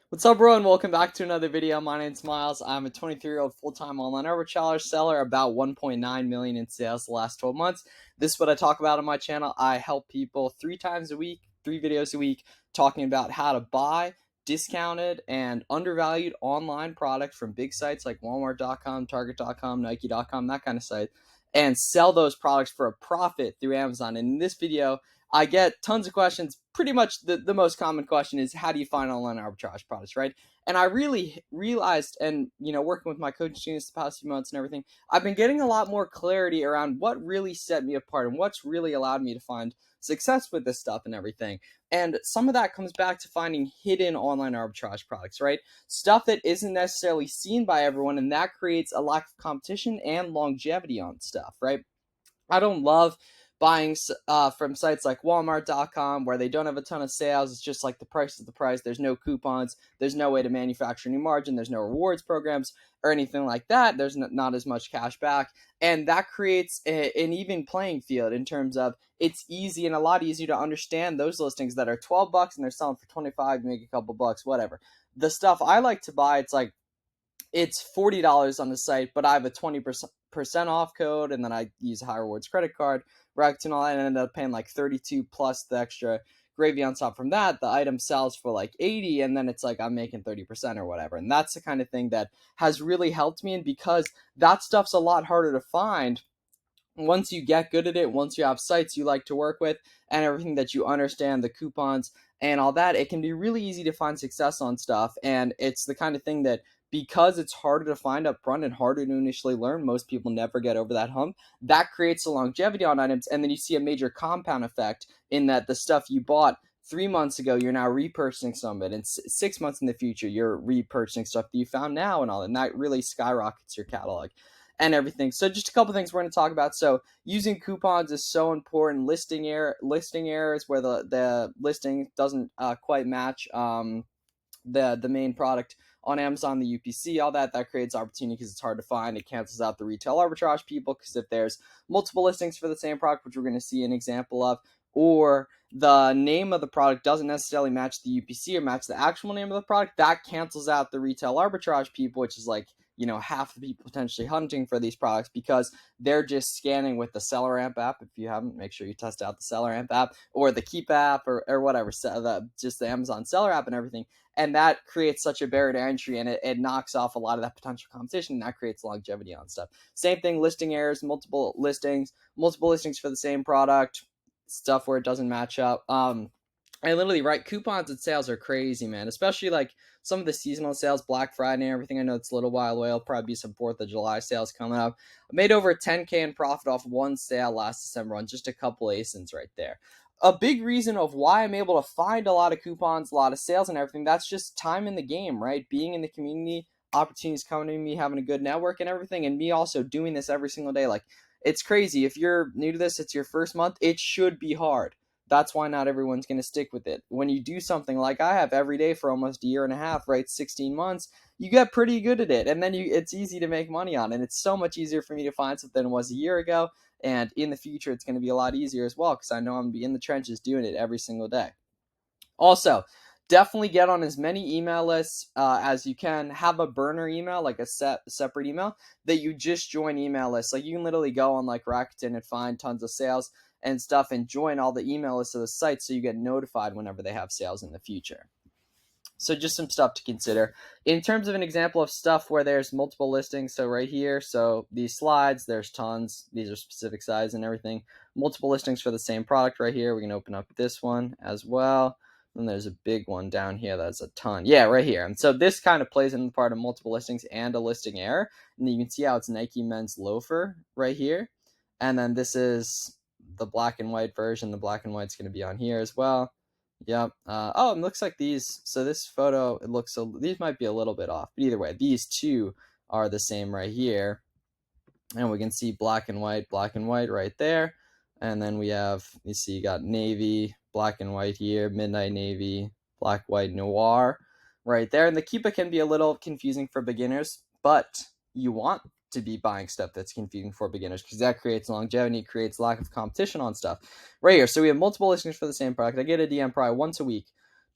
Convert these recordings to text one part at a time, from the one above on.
What's up, bro, and welcome back to another video. My name's Miles. I'm a 23-year-old full-time online arbitrage seller, about 1.9 million in sales the last 12 months. This is what I talk about on my channel. I help people 3 times a week, 3 videos a week, talking about how to buy discounted and undervalued online product from big sites like Walmart.com, Target.com, Nike.com, that kind of site, and sell those products for a profit through Amazon. And in this video, I get tons of questions. Pretty much the most common question is, how do you find online arbitrage products, right? And I really realized, and working with my coaching students the past few months and everything, I've been getting a lot more clarity around what really set me apart and what's really allowed me to find success with this stuff and everything. And some of that comes back to finding hidden online arbitrage products, right? Stuff that isn't necessarily seen by everyone, and that creates a lack of competition and longevity on stuff, right? I don't love buying from sites like Walmart.com where they don't have a ton of sales. It's just like the price is the price. There's no coupons. There's no way to manufacture any margin. There's no rewards programs or anything like that. There's not as much cash back. And that creates an even playing field in terms of it's easy and a lot easier to understand those listings that are 12 bucks and they're selling for 25, you make a couple bucks, whatever. The stuff I like to buy, it's $40 on the site, but I have a 20% off code, and then I use a high rewards credit card, Rakuten, and all that, and I ended up paying like 32 plus the extra gravy on top from that. The item sells for like 80, and then it's like I'm making 30% or whatever. And that's the kind of thing that has really helped me. And because that stuff's a lot harder to find, once you get good at it, once you have sites you like to work with and everything that you understand, the coupons and all that, it can be really easy to find success on stuff. And it's the kind of thing that, because it's harder to find up front and harder to initially learn, most people never get over that hump. That creates a longevity on items, and then you see a major compound effect in that the stuff you bought 3 months ago, you're now repurchasing some of it, and 6 months in the future, you're repurchasing stuff that you found now and all that, and that really skyrockets your catalog and everything. So just a couple things we're going to talk about. So using coupons is so important. Listing errors where the listing doesn't quite match the main product on Amazon, the UPC, all that creates opportunity because it's hard to find. It cancels out the retail arbitrage people, because if there's multiple listings for the same product, which we're going to see an example of, or the name of the product doesn't necessarily match the UPC or match the actual name of the product, that cancels out the retail arbitrage people, which is like, half the people potentially hunting for these products, because they're just scanning with the SellerAmp app. If you haven't, make sure you test out the SellerAmp app or the Keep app or whatever, just the Amazon Seller app and everything. And that creates such a barrier to entry, and it knocks off a lot of that potential competition, and that creates longevity on stuff. Same thing, listing errors, multiple listings for the same product, stuff where it doesn't match up. I literally, right, coupons and sales are crazy, man, especially like some of the seasonal sales, Black Friday and everything. I know it's a little while away. There'll probably be some 4th of July sales coming up. I made over 10K in profit off one sale last December on just a couple ASINs right there. A big reason of why I'm able to find a lot of coupons, a lot of sales and everything, that's just time in the game, right? Being in the community, opportunities coming to me, having a good network and everything, and me also doing this every single day. Like, it's crazy. If you're new to this, it's your first month, it should be hard. That's why not everyone's going to stick with it. When you do something like I have every day for almost a year and a half, right, 16 months, you get pretty good at it, and then it's easy to make money on it. And it's so much easier for me to find something than it was a year ago, and in the future it's going to be a lot easier as well, because I know I'm going to be in the trenches doing it every single day. Also, definitely get on as many email lists as you can. Have a burner email, like a separate email that you just join email lists. Like, you can literally go on like Rakuten and find tons of sales and stuff and join all the email lists of the site, so you get notified whenever they have sales in the future. So just some stuff to consider. In terms of an example of stuff where there's multiple listings, so right here, so these slides, there's tons. These are specific size and everything. Multiple listings for the same product right here. We can open up this one as well. And there's a big one down here that's a ton. Yeah, right here. And so this kind of plays in the part of multiple listings and a listing error. And you can see how it's Nike men's loafer right here. And then this is the black and white version. The black and white's going to be on here as well. Yep. Oh, it looks like these. So this photo, these might be a little bit off. But either way, these two are the same right here. And we can see black and white right there. And then we have, you see, you got navy, black and white here, midnight navy, black, white, noir right there. And the Keepa can be a little confusing for beginners, but you want to be buying stuff that's confusing for beginners, because that creates longevity, creates lack of competition on stuff right here. So we have multiple listings for the same product. I get a DM probably once a week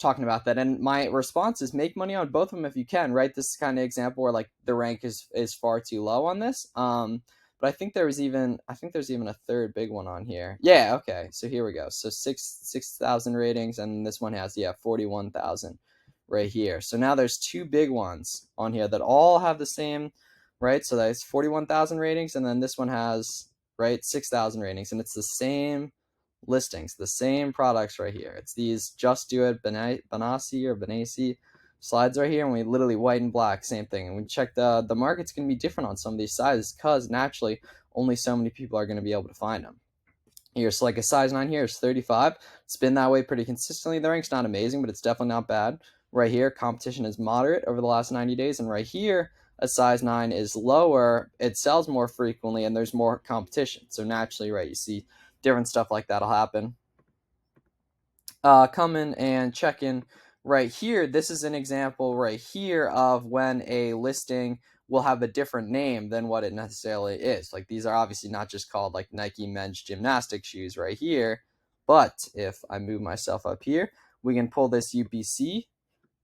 talking about that, and my response is make money on both of them if you can, right? This is kind of example where like the rank is far too low on this. But I think there's even a third big one on here. Yeah, okay. So here we go. So 6,000 ratings, and this one has 41,000 right here. So now there's two big ones on here that all have the same, right? So that's 41,000 ratings, and then this one has, right, 6,000 ratings, and it's the same listings, the same products right here. It's these Just Do It Benassi slides right here, and we literally white and black, same thing. And we check the market's going to be different on some of these sizes because naturally only so many people are going to be able to find them. Here, so like a size 9 here is 35. It's been that way pretty consistently. The rank's not amazing, but it's definitely not bad. Right here, competition is moderate over the last 90 days, and right here, a size 9 is lower. It sells more frequently, and there's more competition. So naturally, right, you see different stuff like that'll happen. Come in and check in right here. This is an example right here of when a listing will have a different name than what it necessarily is. Like these are obviously not just called like Nike men's gymnastic shoes right here, but if I move myself up here, we can pull this UPC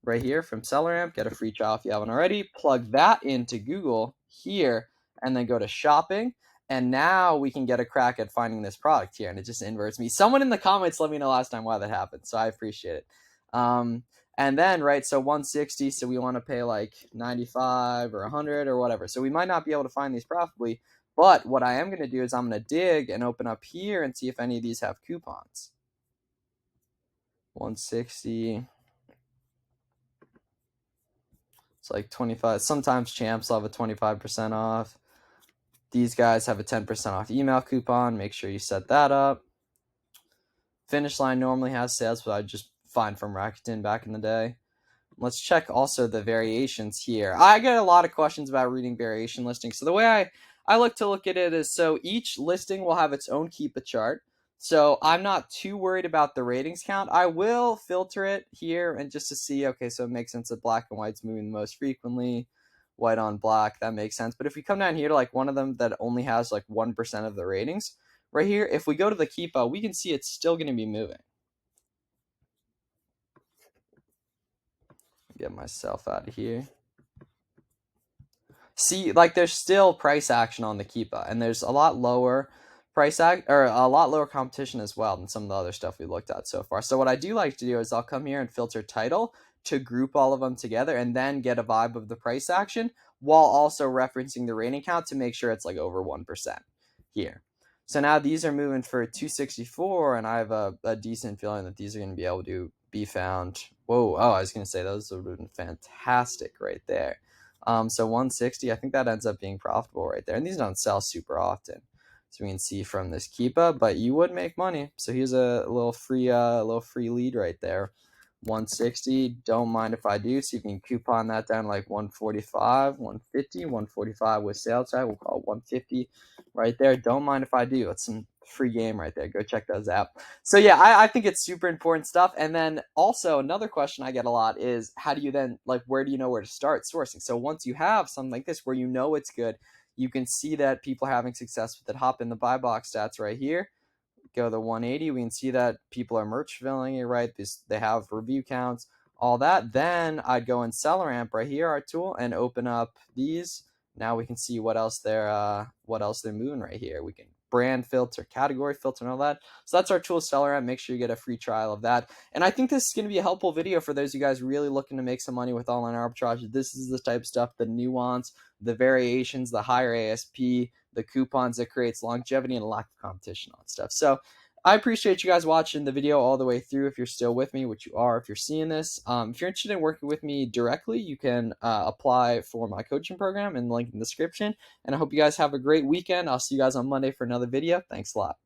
right here from SellerAmp, get a free trial if you haven't already, plug that into Google here, and then go to shopping. And now we can get a crack at finding this product here, and it just inverts me. Someone in the comments let me know last time why that happened, so I appreciate it. And then, right, so 160, so we want to pay like 95 or 100 or whatever. So we might not be able to find these profitably, but what I am going to do is I'm going to dig and open up here and see if any of these have coupons. 160. It's like 25. Sometimes Champs will have a 25% off. These guys have a 10% off email coupon. Make sure you set that up. Finish Line normally has sales, but I just find from Rakuten back in the day. Let's check also the variations here. I get a lot of questions about reading variation listings. So the way I like to look at it is, so each listing will have its own Keepa chart. So I'm not too worried about the ratings count. I will filter it here and just to see, okay, so it makes sense that black and white's moving the most frequently. White on black, that makes sense. But if we come down here to like one of them that only has like 1% of the ratings, right here, if we go to the Keepa, we can see it's still going to be moving. Get myself out of here. See, like there's still price action on the Keepa, and there's a lot lower a lot lower competition as well than some of the other stuff we looked at so far. So what I do like to do is I'll come here and filter title to group all of them together and then get a vibe of the price action while also referencing the rating count to make sure it's like over 1% here. So now these are moving for 264, and I have a decent feeling that these are going to be able to be found. Whoa, oh, I was going to say those would have been fantastic right there. So 160, I think that ends up being profitable right there. And these don't sell super often, so we can see from this Keepa, but you would make money. So here's a little free lead right there. 160, don't mind if I do. See if you can coupon that down like 145, 150, 145 with sales tag. We'll call it 150 right there. Don't mind if I do. It's some free game right there. Go check those out. So yeah, I think it's super important stuff. And then also another question I get a lot is, how do you then, like, where do you know where to start sourcing? So once you have something like this where you know it's good, you can see that people are having success with it. Hop in the buy box stats right here. Go to 180, we can see that people are merch filling it, right? They have review counts, all that. Then I'd go in SellerAmp right here, our tool, and open up these. Now we can see what else they're moving right here. We can brand filter, category filter, and all that. So that's our tool, SellerAmp. Make sure you get a free trial of that. And I think this is going to be a helpful video for those of you guys really looking to make some money with online arbitrage. This is the type of stuff, the nuance, the variations, the higher ASP, the coupons that creates longevity and a lack of competition on stuff. So I appreciate you guys watching the video all the way through. If you're still with me, which you are, if you're seeing this, if you're interested in working with me directly, you can apply for my coaching program in the link in the description. And I hope you guys have a great weekend. I'll see you guys on Monday for another video. Thanks a lot.